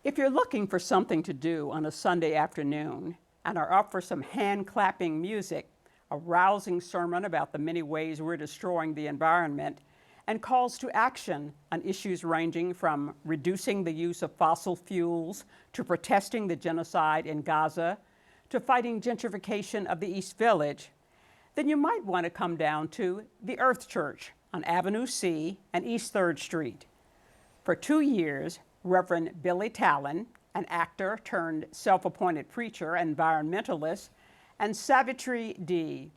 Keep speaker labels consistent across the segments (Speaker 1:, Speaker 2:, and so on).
Speaker 1: If you're looking for something to do on a Sunday afternoon and are up for some hand-clapping music, a rousing sermon about the many ways we're destroying the environment, and calls to action on issues ranging from reducing the use of fossil fuels to protesting the genocide in Gaza to fighting gentrification of the East Village, then you might want to come down to the Earth Church on Avenue C and East 3rd Street. For 2 years, Reverend Billy Talon, an actor turned self-appointed preacher and environmentalist, and Savitri D.,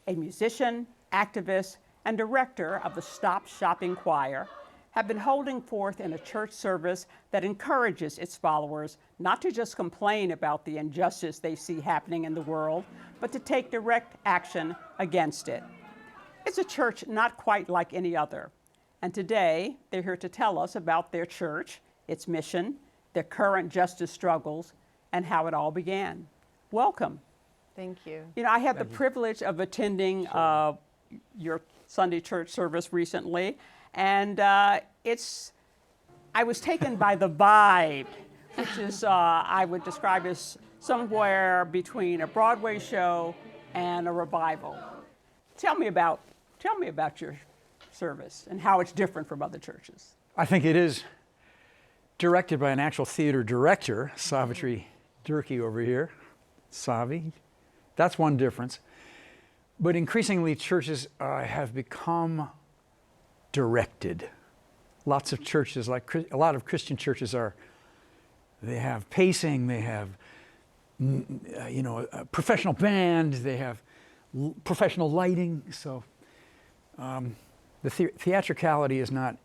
Speaker 1: a musician, activist, and director of the Stop Shopping Choir, have been holding forth in a church service that encourages its followers not to just complain about the injustice they see happening in the world, but to take direct action against it. It's a church not quite like any other, and today they're here to tell us about their church, its mission, their current justice struggles, and how it all began. Welcome.
Speaker 2: Thank you.
Speaker 1: You know, I had the privilege of attending your Sunday church service recently, and I was taken by the vibe, which is, I would describe as somewhere between a Broadway show and a revival. Tell me about your service and how it's different from other churches.
Speaker 3: I think it is directed by an actual theater director, Savitri Durkee over here, Savi. That's one difference. But increasingly, churches have become directed. Lots of churches, like a lot of Christian churches, they have pacing, they have a professional band, they have professional lighting. So the theatricality is not,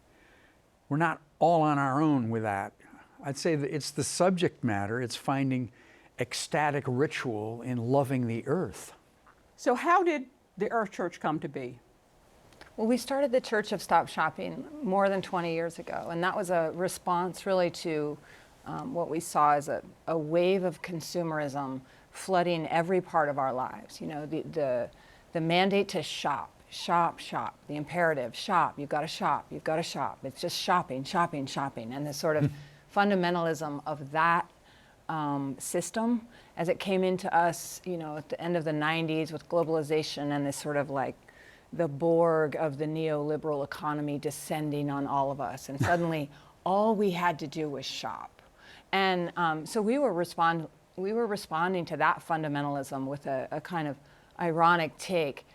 Speaker 3: we're not all on our own with that. I'd say that it's the subject matter, it's finding ecstatic ritual in loving the earth.
Speaker 1: So how did the Earth Church come to be?
Speaker 2: Well, we started the Church of Stop Shopping more than 20 years ago, and that was a response really to what we saw as a wave of consumerism flooding every part of our lives. You know, the mandate to shop, the imperative, shop, you've got to shop, you've got to shop. It's just shopping, shopping, shopping, and the sort of fundamentalism of that system as it came into us, you know, at the end of the 90s with globalization and this sort of like the Borg of the neoliberal economy descending on all of us. And suddenly all we had to do was shop. And so we were responding to that fundamentalism with a kind of ironic take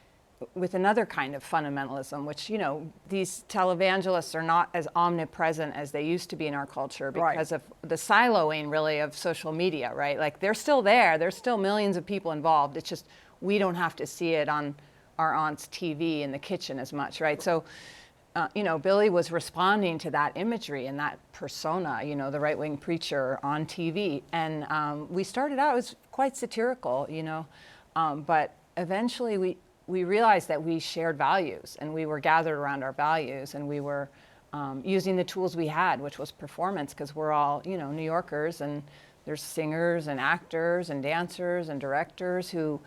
Speaker 2: with another kind of fundamentalism, which, you know, these televangelists are not as omnipresent as they used to be in our culture because of the siloing, really, of social media, right? Like, they're still there. There's still millions of people involved. It's just we don't have to see it on our aunt's TV in the kitchen as much, right? So, you know, Billy was responding to that imagery and that persona, you know, the right-wing preacher on TV. And we started out, it was quite satirical, you know, but eventually we realized that we shared values and we were gathered around our values and we were using the tools we had, which was performance, because we're all, you know, New Yorkers, and there's singers and actors and dancers and directors who,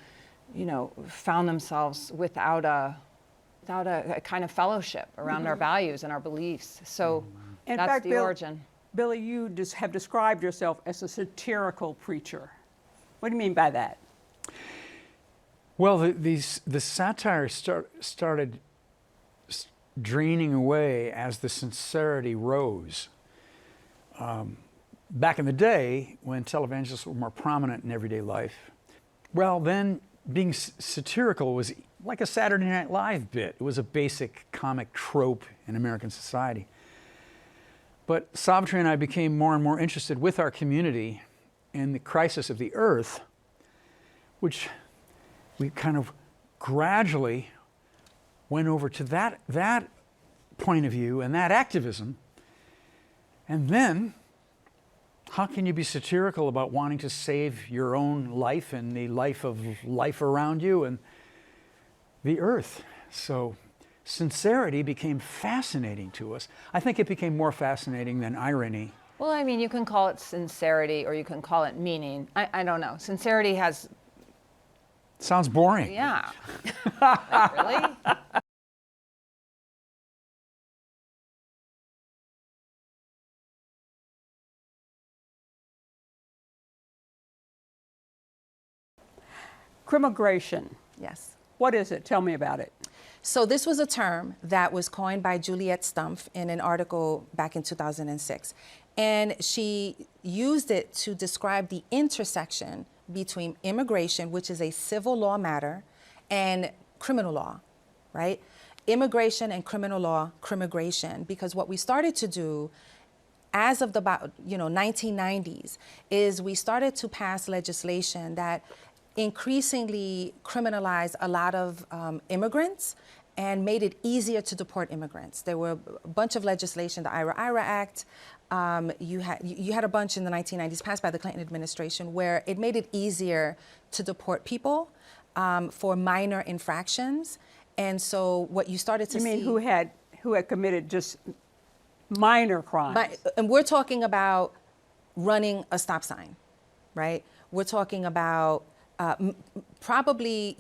Speaker 2: you know, found themselves without a kind of fellowship around our values and our beliefs. So that's the origin.
Speaker 1: Billy, you have described yourself as a satirical preacher. What do you mean by that?
Speaker 3: Well, the satire started draining away as the sincerity rose. Back in the day, when televangelists were more prominent in everyday life, well, then being satirical was like a Saturday Night Live bit. It was a basic comic trope in American society. But Savitri and I became more and more interested with our community in the crisis of the earth, which we kind of gradually went over to that point of view and that activism. And then, how can you be satirical about wanting to save your own life and the life of life around you and the earth? So sincerity became fascinating to us. I think it became more fascinating than irony.
Speaker 2: Well, I mean, you can call it sincerity or you can call it meaning. I don't know. Sincerity has...
Speaker 3: Sounds boring.
Speaker 2: Yeah. Like, really?
Speaker 1: Crimmigration.
Speaker 4: Yes.
Speaker 1: What is it? Tell me about it.
Speaker 4: So this was a term that was coined by Juliet Stumpf in an article back in 2006. And she used it to describe the intersection between immigration, which is a civil law matter, and criminal law, right? Immigration and criminal law, crimmigration, because what we started to do as of the 1990s is we started to pass legislation that increasingly criminalized a lot of immigrants and made it easier to deport immigrants. There were a bunch of legislation, the IRA Act. You had a bunch in the 1990s passed by the Clinton administration where it made it easier to deport people for minor infractions. And so what you started to see—
Speaker 1: You mean who had committed just minor crimes?
Speaker 4: And we're talking about running a stop sign, right? We're talking about probably,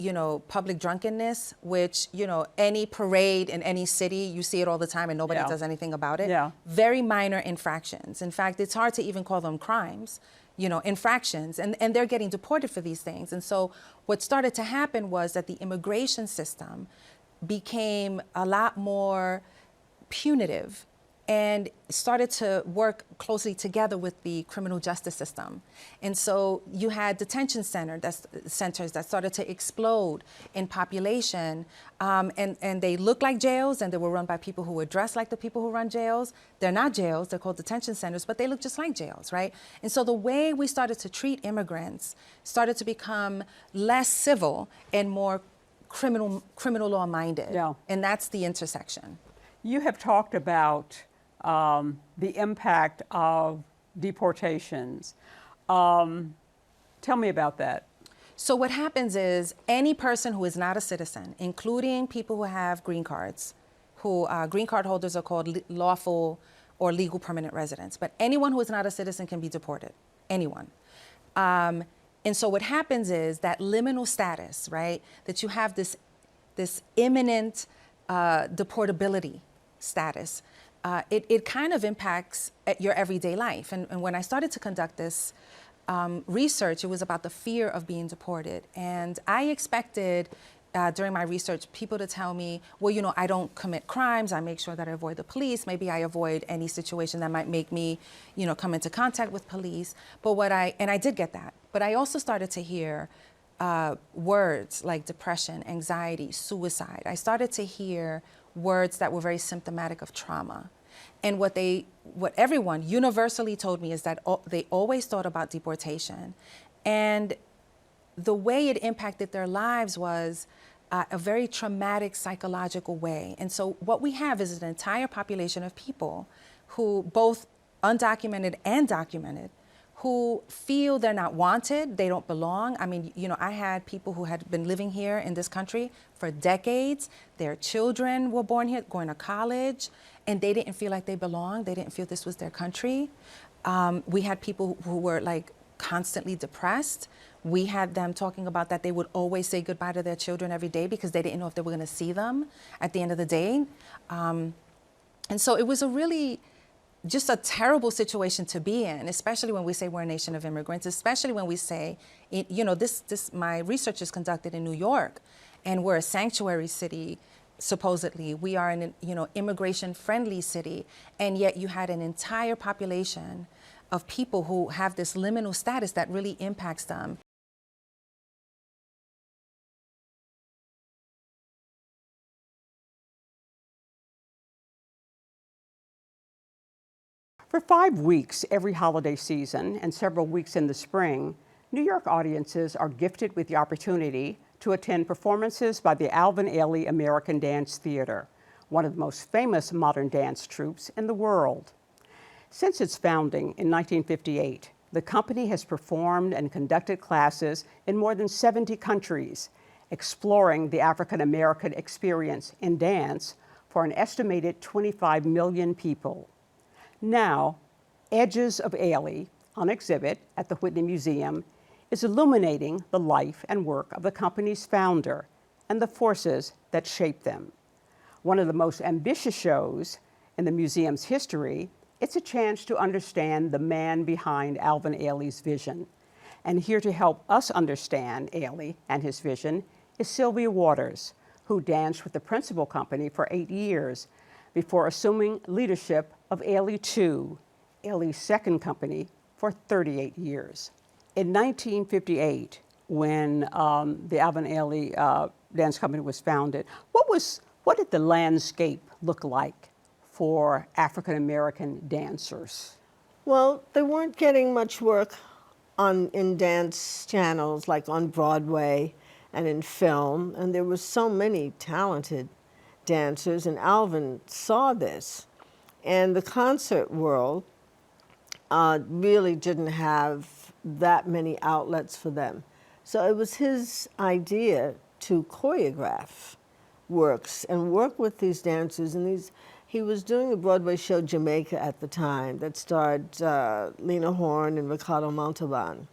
Speaker 4: public drunkenness, which, any parade in any city, you see it all the time and nobody does anything about it.
Speaker 1: Yeah.
Speaker 4: Very minor infractions. In fact, it's hard to even call them crimes, infractions, and they're getting deported for these things. And so what started to happen was that the immigration system became a lot more punitive and started to work closely together with the criminal justice system. And so you had detention centers that started to explode in population, and they looked like jails, and they were run by people who were dressed like the people who run jails. They're not jails, they're called detention centers, but they look just like jails, right? And so the way we started to treat immigrants started to become less civil and more criminal law minded.
Speaker 1: Yeah.
Speaker 4: And that's the intersection.
Speaker 1: You have talked about the impact of deportations. Tell me about that.
Speaker 4: So what happens is any person who is not a citizen, including people who have green cards, green card holders are called lawful or legal permanent residents, but anyone who is not a citizen can be deported, anyone. And so what happens is that liminal status, right, that you have this imminent deportability status, it kind of impacts your everyday life. And when I started to conduct this research, it was about the fear of being deported. And I expected during my research people to tell me, well, I don't commit crimes. I make sure that I avoid the police. Maybe I avoid any situation that might make me, come into contact with police. But and I did get that. But I also started to hear words like depression, anxiety, suicide. I started to hear words that were very symptomatic of trauma. And what everyone universally told me is that they always thought about deportation. And the way it impacted their lives was a very traumatic psychological way. And so what we have is an entire population of people who, both undocumented and documented, who feel they're not wanted, they don't belong. I mean, I had people who had been living here in this country for decades. Their children were born here, going to college, and they didn't feel like they belonged. They didn't feel this was their country. We had people who were constantly depressed. We had them talking about that they would always say goodbye to their children every day because they didn't know if they were going to see them at the end of the day. And so it was just a terrible situation to be in, especially when we say we're a nation of immigrants, especially when we say, my research is conducted in New York, and we're a sanctuary city, supposedly. We are an immigration-friendly city, and yet you had an entire population of people who have this liminal status that really impacts them.
Speaker 1: For 5 weeks every holiday season and several weeks in the spring, New York audiences are gifted with the opportunity to attend performances by the Alvin Ailey American Dance Theater, one of the most famous modern dance troupes in the world. Since its founding in 1958, the company has performed and conducted classes in more than 70 countries, exploring the African American experience in dance for an estimated 25 million people. Now, Edges of Ailey, on exhibit at the Whitney Museum, is illuminating the life and work of the company's founder and the forces that shape them. One of the most ambitious shows in the museum's history, it's a chance to understand the man behind Alvin Ailey's vision And here to help us understand Ailey and his vision is Sylvia Waters, who danced with the principal company for 8 years before assuming leadership of Ailey II, Ailey's second company, for 38 years. In 1958, when the Alvin Ailey Dance Company was founded, what did the landscape look like for African American dancers?
Speaker 5: Well, they weren't getting much work in dance channels like on Broadway and in film, and there were so many talented dancers, and Alvin saw this. And the concert world really didn't have that many outlets for them. So it was his idea to choreograph works and work with these dancers. And he was doing a Broadway show, Jamaica, at the time, that starred Lena Horne and Ricardo Montalban.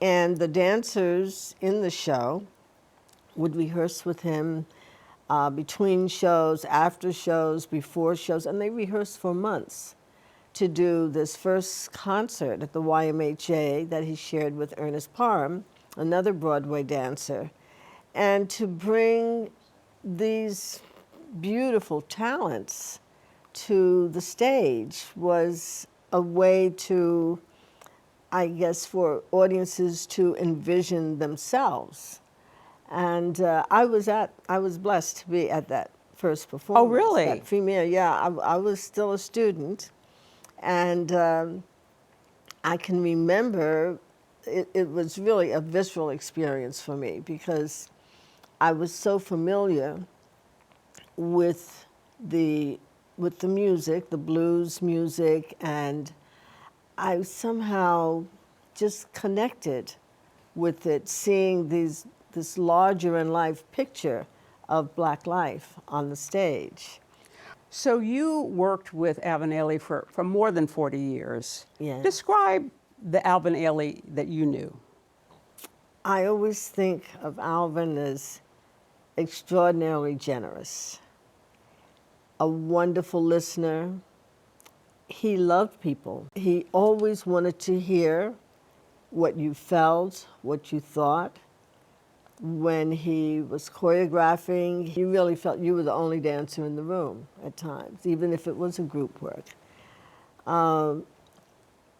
Speaker 5: And the dancers in the show would rehearse with him between shows, after shows, before shows, and they rehearsed for months to do this first concert at the YMHA that he shared with Ernest Parham, another Broadway dancer, and to bring these beautiful talents to the stage was a way to, I guess, for audiences to envision themselves. And I was blessed to be at that first performance.
Speaker 1: Oh, really?
Speaker 5: That premiere, yeah. I was still a student, and I can remember it was really a visceral experience for me because I was so familiar with the music, the blues music, and I somehow just connected with it, seeing this larger in life picture of Black life on the stage.
Speaker 1: So you worked with Alvin Ailey for more than 40 years.
Speaker 5: Yeah.
Speaker 1: Describe the Alvin Ailey that you knew.
Speaker 5: I always think of Alvin as extraordinarily generous, a wonderful listener. He loved people. He always wanted to hear what you felt, what you thought. When he was choreographing, he really felt you were the only dancer in the room at times, even if it was a group work.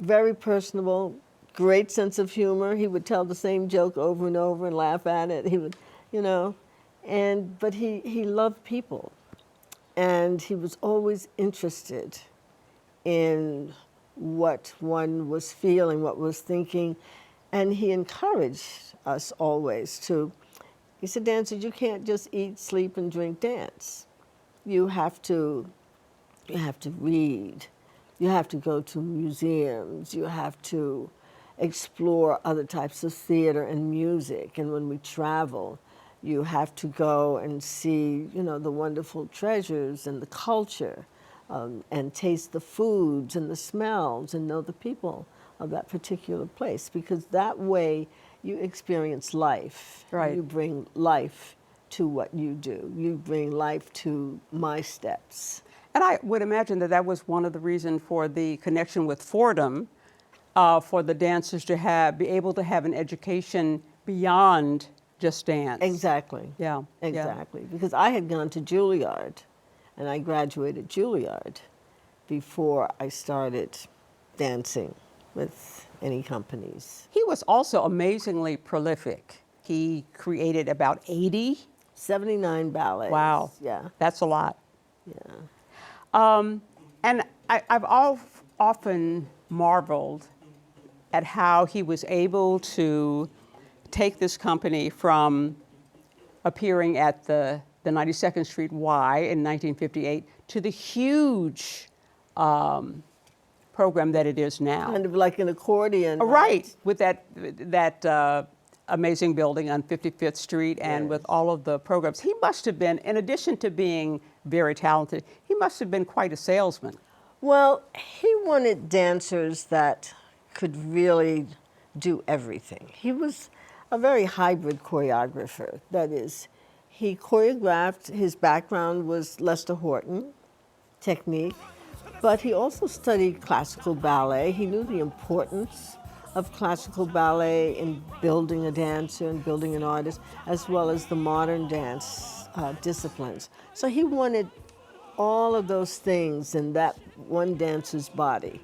Speaker 5: Very personable, great sense of humor. He would tell the same joke over and over and laugh at it. He would, but he loved people. And he was always interested in what one was feeling, what was thinking. And he encouraged us always to, he said, dancers, you can't just eat, sleep, and drink dance. You have to read. You have to go to museums. You have to explore other types of theater and music. And when we travel, you have to go and see, the wonderful treasures and the culture, and taste the foods and the smells and know the people of that particular place, because that way you experience life.
Speaker 1: Right.
Speaker 5: You bring life to what you do. You bring life to my steps.
Speaker 1: And I would imagine that was one of the reasons for the connection with Fordham, for the dancers to be able to have an education beyond just dance.
Speaker 5: Exactly.
Speaker 1: Yeah.
Speaker 5: Exactly. Because I had gone to Juilliard, and I graduated Juilliard before I started dancing with any companies.
Speaker 1: He was also amazingly prolific. He created about 80.
Speaker 5: 79 ballets.
Speaker 1: Wow.
Speaker 5: Yeah.
Speaker 1: That's a lot.
Speaker 5: Yeah.
Speaker 1: And I've often marveled at how he was able to take this company from appearing at the 92nd Street Y in 1958 to the huge program that it is now.
Speaker 5: Kind of like an accordion.
Speaker 1: Right, with that amazing building on 55th Street and with all of the programs. He must have been, in addition to being very talented, he must have been quite a salesman.
Speaker 5: Well, he wanted dancers that could really do everything. He was a very hybrid choreographer. That is, he choreographed, his background was Lester Horton, technique, but he also studied classical ballet. He knew the importance of classical ballet in building a dancer and building an artist, as well as the modern dance disciplines. So he wanted all of those things in that one dancer's body,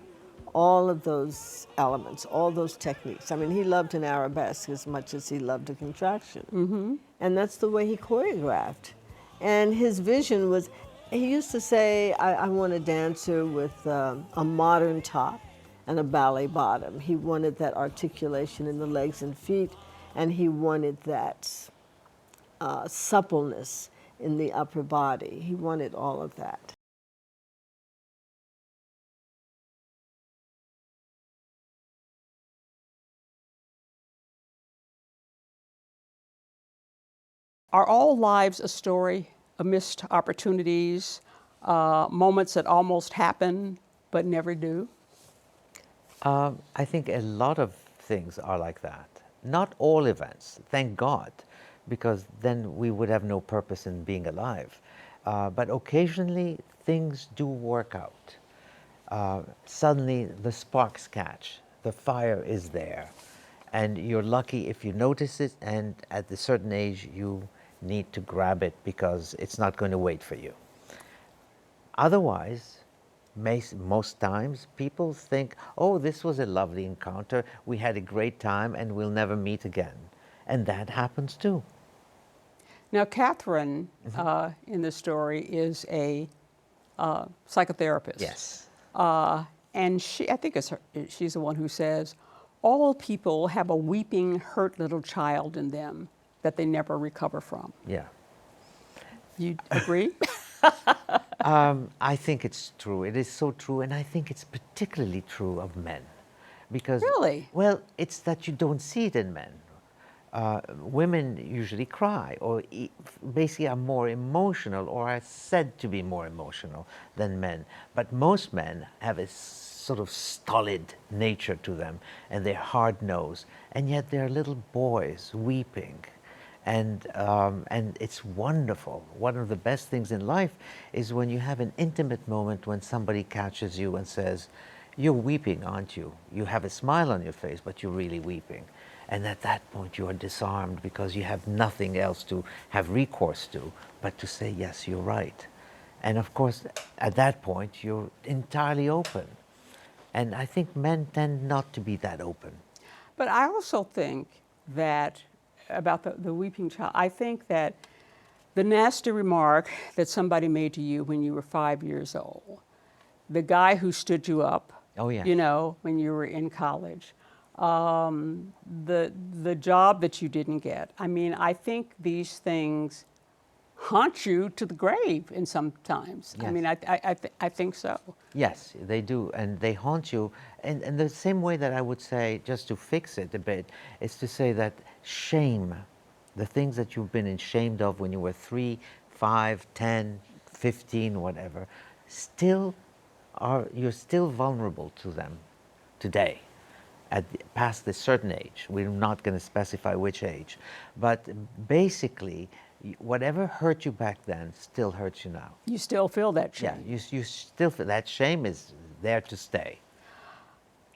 Speaker 5: all of those elements, all those techniques. I mean, he loved an arabesque as much as he loved a contraction. Mm-hmm. And that's the way he choreographed. And his vision was, he used to say, I want a dancer with a modern top and a ballet bottom. He wanted that articulation in the legs and feet, and he wanted that suppleness in the upper body. He wanted all of that.
Speaker 1: Are all lives a story of missed opportunities, moments that almost happen but never do?
Speaker 6: I think a lot of things are like that. Not all events, thank God, because then we would have no purpose in being alive. But occasionally things do work out. Suddenly the sparks catch, the fire is there, and you're lucky if you notice it, and at a certain age you need to grab it because it's not going to wait for you. Otherwise, most times people think, oh, this was a lovely encounter, we had a great time and we'll never meet again. And that happens too.
Speaker 1: Now, Catherine in the story is a psychotherapist.
Speaker 6: Yes.
Speaker 1: And she, I think she's the one who says, all people have a weeping, hurt little child in them that they never recover from.
Speaker 6: Yeah.
Speaker 1: You agree?
Speaker 6: I think it's true. It is so true, and I think it's particularly true of men. Because,
Speaker 1: Really?
Speaker 6: well, it's that you don't see it in men. Women usually cry, or basically are more emotional, or are said to be more emotional than men. But most men have a sort of stolid nature to them, and they're hard-nosed, and yet they're little boys weeping. And it's wonderful. One of the best things in life is when you have an intimate moment when somebody catches you and says, you're weeping, aren't you? You have a smile on your face, but you're really weeping. And at that point you are disarmed because you have nothing else to have recourse to but to say, yes, you're right. And of course, at that point, you're entirely open. And I think men tend not to be that open.
Speaker 1: But I also think that, about the weeping child, I think that the nasty remark that somebody made to you when you were 5 years old, the guy who stood you up,
Speaker 6: Oh, yeah.
Speaker 1: you know, when you were in college, the job that you didn't get. I mean, I think these things haunt you to the grave in sometimes.
Speaker 6: Yes.
Speaker 1: I mean, I think so.
Speaker 6: Yes, they do, and they haunt you. And the same way that I would say, just to fix it a bit, is to say that shame, the things that you've been ashamed of when you were 3, 5, 10, 15, whatever, you're still vulnerable to them today, past a certain age. We're not going to specify which age. But basically, whatever hurt you back then still hurts you now.
Speaker 1: You still feel that shame.
Speaker 6: Yeah, you still feel that shame is there to stay.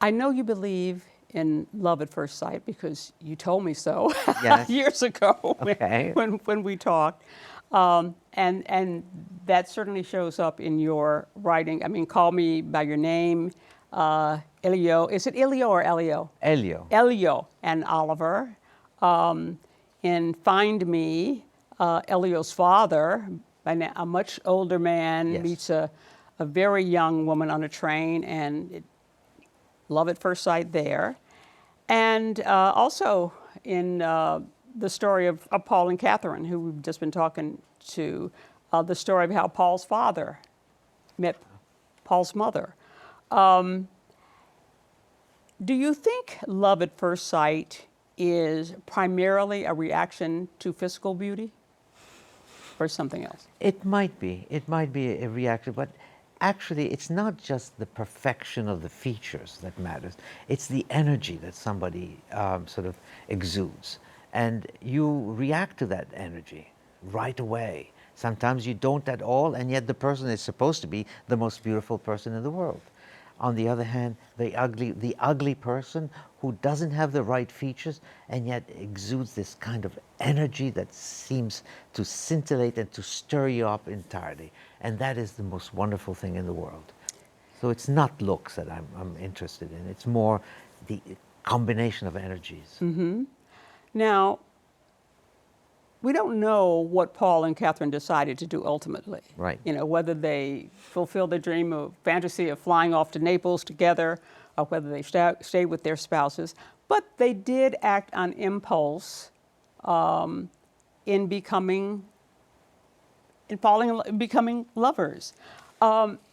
Speaker 1: I know you believe in love at first sight because you told me so
Speaker 6: Yes.
Speaker 1: years ago
Speaker 6: Okay.
Speaker 1: when we talked. And that certainly shows up in your writing. I mean, Call Me by Your Name, Elio. Is it Elio or Elio?
Speaker 6: Elio.
Speaker 1: Elio and Oliver. In Find Me, Elio's father, a much older man,
Speaker 6: Yes.
Speaker 1: meets a very young woman on a train, and love at first sight there. And also in the story of Paul and Catherine, who we've just been talking to, the story of how Paul's father met Paul's mother. Do you think love at first sight is primarily a reaction to physical beauty or something else?
Speaker 6: It might be. It might be a reaction, but actually it's not just the perfection of the features that matters. It's the energy that somebody sort of exudes. And you react to that energy right away. Sometimes you don't at all, and yet the person is supposed to be the most beautiful person in the world. On the other hand, the ugly person who doesn't have the right features and yet exudes this kind of energy that seems to scintillate and to stir you up entirely. And that is the most wonderful thing in the world. So it's not looks that I'm interested in. It's more the combination of energies.
Speaker 1: Now, we don't know what Paul and Catherine decided to do ultimately.
Speaker 6: Right.
Speaker 1: You know, whether they fulfilled their dream of fantasy of flying off to Naples together, or whether they stayed with their spouses. But they did act on impulse in becoming lovers.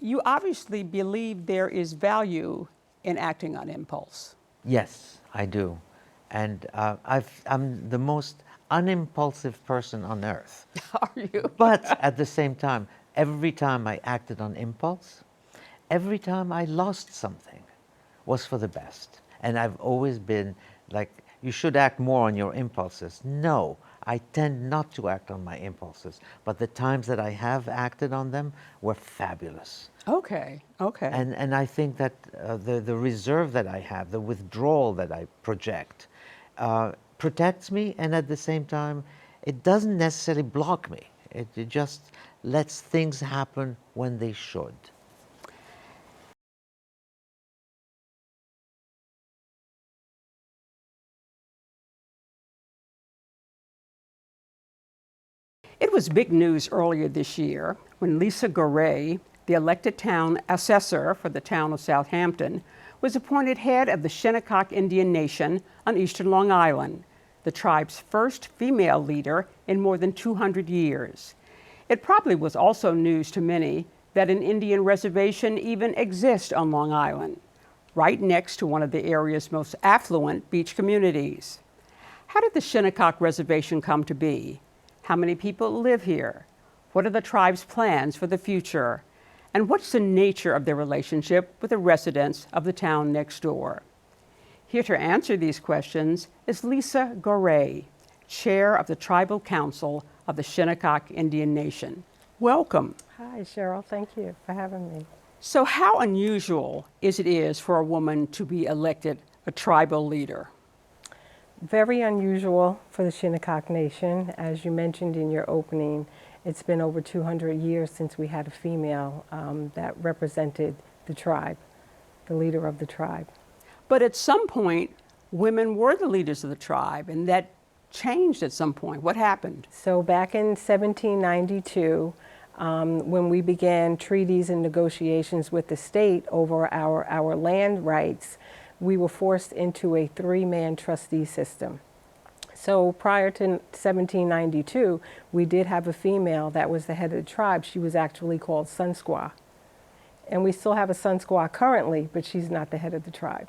Speaker 1: You obviously believe there is value in acting on impulse.
Speaker 6: Yes, I do. And I'm the most unimpulsive person on earth.
Speaker 1: Are you?
Speaker 6: But at the same time, every time I acted on impulse, every time I lost something was for the best. And I've always been like, you should act more on your impulses. No, I tend not to act on my impulses. But the times that I have acted on them were fabulous.
Speaker 1: Okay, okay.
Speaker 6: And I think that the reserve that I have, the withdrawal that I project, protects me, and at the same time, it doesn't necessarily block me. It just lets things happen when they should.
Speaker 1: It was big news earlier this year when Lisa Goray, the elected town assessor for the town of Southampton, was appointed head of the Shinnecock Indian Nation on eastern Long Island, the tribe's first female leader in more than 200 years. It probably was also news to many that an Indian reservation even exists on Long Island, right next to one of the area's most affluent beach communities. How did the Shinnecock Reservation come to be? How many people live here? What are the tribe's plans for the future? And what's the nature of their relationship with the residents of the town next door? Here to answer these questions is Lisa Goray, chair of the Tribal Council of the Shinnecock Indian Nation. Welcome.
Speaker 7: Hi, Cheryl. Thank you for having me.
Speaker 1: So how unusual is for a woman to be elected a tribal leader?
Speaker 7: Very unusual for the Shinnecock Nation. As you mentioned in your opening, it's been over 200 years since we had a female that represented the tribe, the leader of the tribe.
Speaker 1: But at some point, women were the leaders of the tribe, and that changed at some point. What happened?
Speaker 7: So back in 1792, when we began treaties and negotiations with the state over our land rights, we were forced into a three-man trustee system. So prior to 1792, we did have a female that was the head of the tribe. She was actually called Sun Squaw. And we still have a Sun Squaw currently, but she's not the head of the tribe.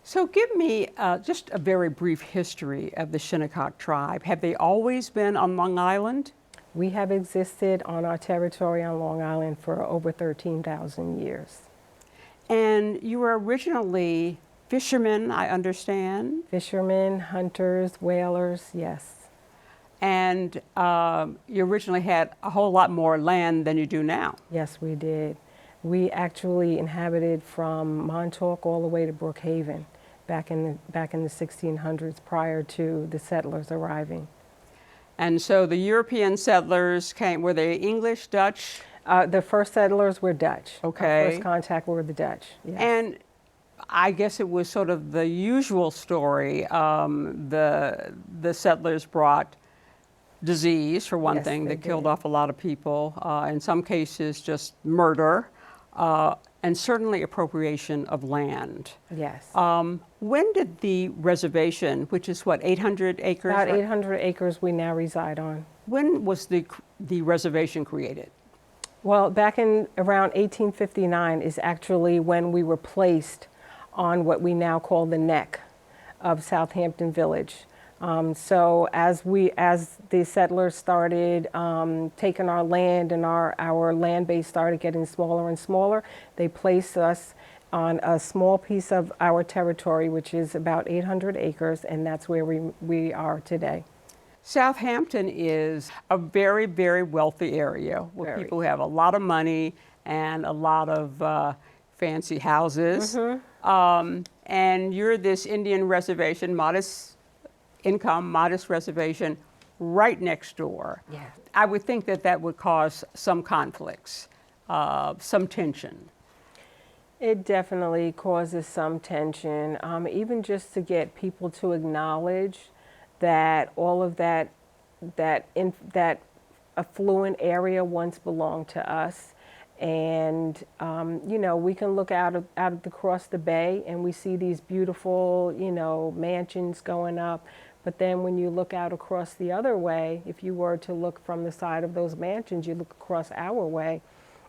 Speaker 1: So give me just a very brief history of the Shinnecock tribe. Have they always been on Long Island?
Speaker 7: We have existed on our territory on Long Island for over 13,000 years.
Speaker 1: And you were originally fishermen, I understand.
Speaker 7: Fishermen, hunters, whalers, yes.
Speaker 1: And you originally had a whole lot more land than you do now.
Speaker 7: Yes, we did. We actually inhabited from Montauk all the way to Brookhaven back in the 1600s prior to the settlers arriving.
Speaker 1: And so the European settlers came, were they English, Dutch?
Speaker 7: The first settlers were Dutch.
Speaker 1: Okay.
Speaker 7: Our first contact were the Dutch, yes.
Speaker 1: And I guess it was sort of the usual story. The settlers brought disease, for one
Speaker 7: Yes,
Speaker 1: thing,
Speaker 7: they
Speaker 1: that killed
Speaker 7: did.
Speaker 1: off a lot of people. In some cases, just murder, and certainly appropriation of land.
Speaker 7: Yes.
Speaker 1: When did the reservation, which is what, 800 acres?
Speaker 7: About
Speaker 1: right?
Speaker 7: 800 acres we now reside on.
Speaker 1: When was the reservation created?
Speaker 7: Well, back in around 1859 is actually when we were placed on what we now call the neck of Southampton Village. So as the settlers started taking our land and our land base started getting smaller and smaller, they placed us on a small piece of our territory, which is about 800 acres, and that's where we are today.
Speaker 1: Southampton is a very, very wealthy area where
Speaker 7: Very.
Speaker 1: people have a lot of money and a lot of fancy houses. And you're this Indian reservation, modest income, modest reservation, right next door.
Speaker 7: Yeah.
Speaker 1: I would think that that would cause some conflicts, some tension.
Speaker 7: It definitely causes some tension, even just to get people to acknowledge that all of that affluent area once belonged to us. And you know, we can look out across the bay and we see these beautiful, you know, mansions going up. But then when you look out across the other way, if you were to look from the side of those mansions, you look across our way,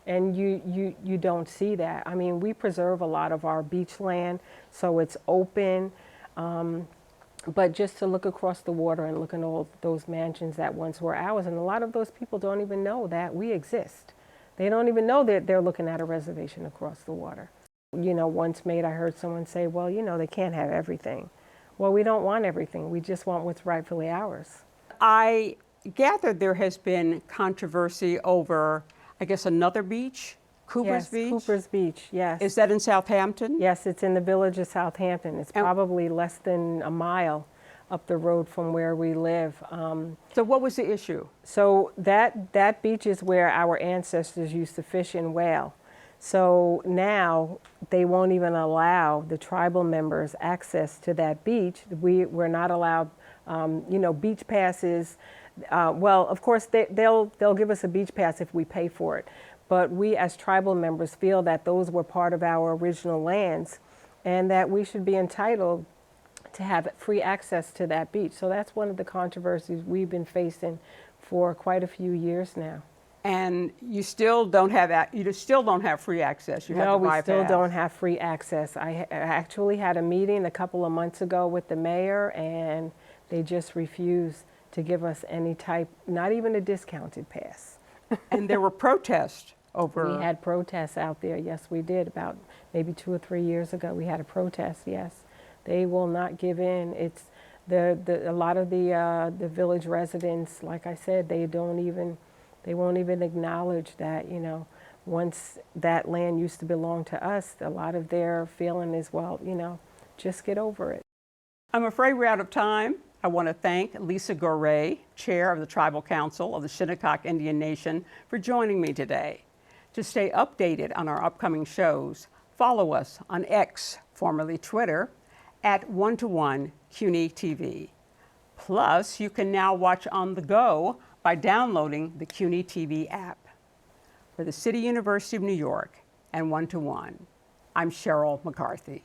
Speaker 7: and you don't see that. I mean, we preserve a lot of our beach land, so it's open. But just to look across the water and look at all those mansions that once were ours, and a lot of those people don't even know that we exist. They don't even know that they're looking at a reservation across the water. You know, once I heard someone say, well, you know, they can't have everything. Well, we don't want everything. We just want what's rightfully ours.
Speaker 1: I gather there has been controversy over, I guess, another beach, Cooper's
Speaker 7: Yes,
Speaker 1: Beach?
Speaker 7: Cooper's Beach, yes.
Speaker 1: Is that in Southampton?
Speaker 7: Yes, it's in the village of Southampton. It's probably less than a mile up the road from where we live.
Speaker 1: So what was the issue?
Speaker 7: So that beach is where our ancestors used to fish and whale. So now they won't even allow the tribal members access to that beach. We're not allowed, you know, beach passes. Well, of course, they'll give us a beach pass if we pay for it. But we as tribal members feel that those were part of our original lands and that we should be entitled to have free access to that beach. So that's one of the controversies we've been facing for quite a few years now.
Speaker 1: And you still don't have free access. You have
Speaker 7: No,
Speaker 1: to
Speaker 7: we
Speaker 1: buy a
Speaker 7: still
Speaker 1: pass.
Speaker 7: don't have free access. I actually had a meeting a couple of months ago with the mayor, and they just refused to give us any type, not even a discounted pass.
Speaker 1: And there were protests over.
Speaker 7: We had protests out there. Yes, we did. About maybe 2 or 3 years ago, we had a protest. Yes, they will not give in. It's a lot of the village residents, like I said, they won't even acknowledge that, you know, once that land used to belong to us, a lot of their feeling is, well, you know, just get over it.
Speaker 1: I'm afraid we're out of time. I want to thank Lisa Goree, Chair of the Tribal Council of the Shinnecock Indian Nation, for joining me today. To stay updated on our upcoming shows, follow us on X, formerly Twitter, at 1-to-1 CUNY TV. Plus, you can now watch on the go by downloading the CUNY TV app. For the City University of New York and 1-to-1, I'm Cheryl McCarthy.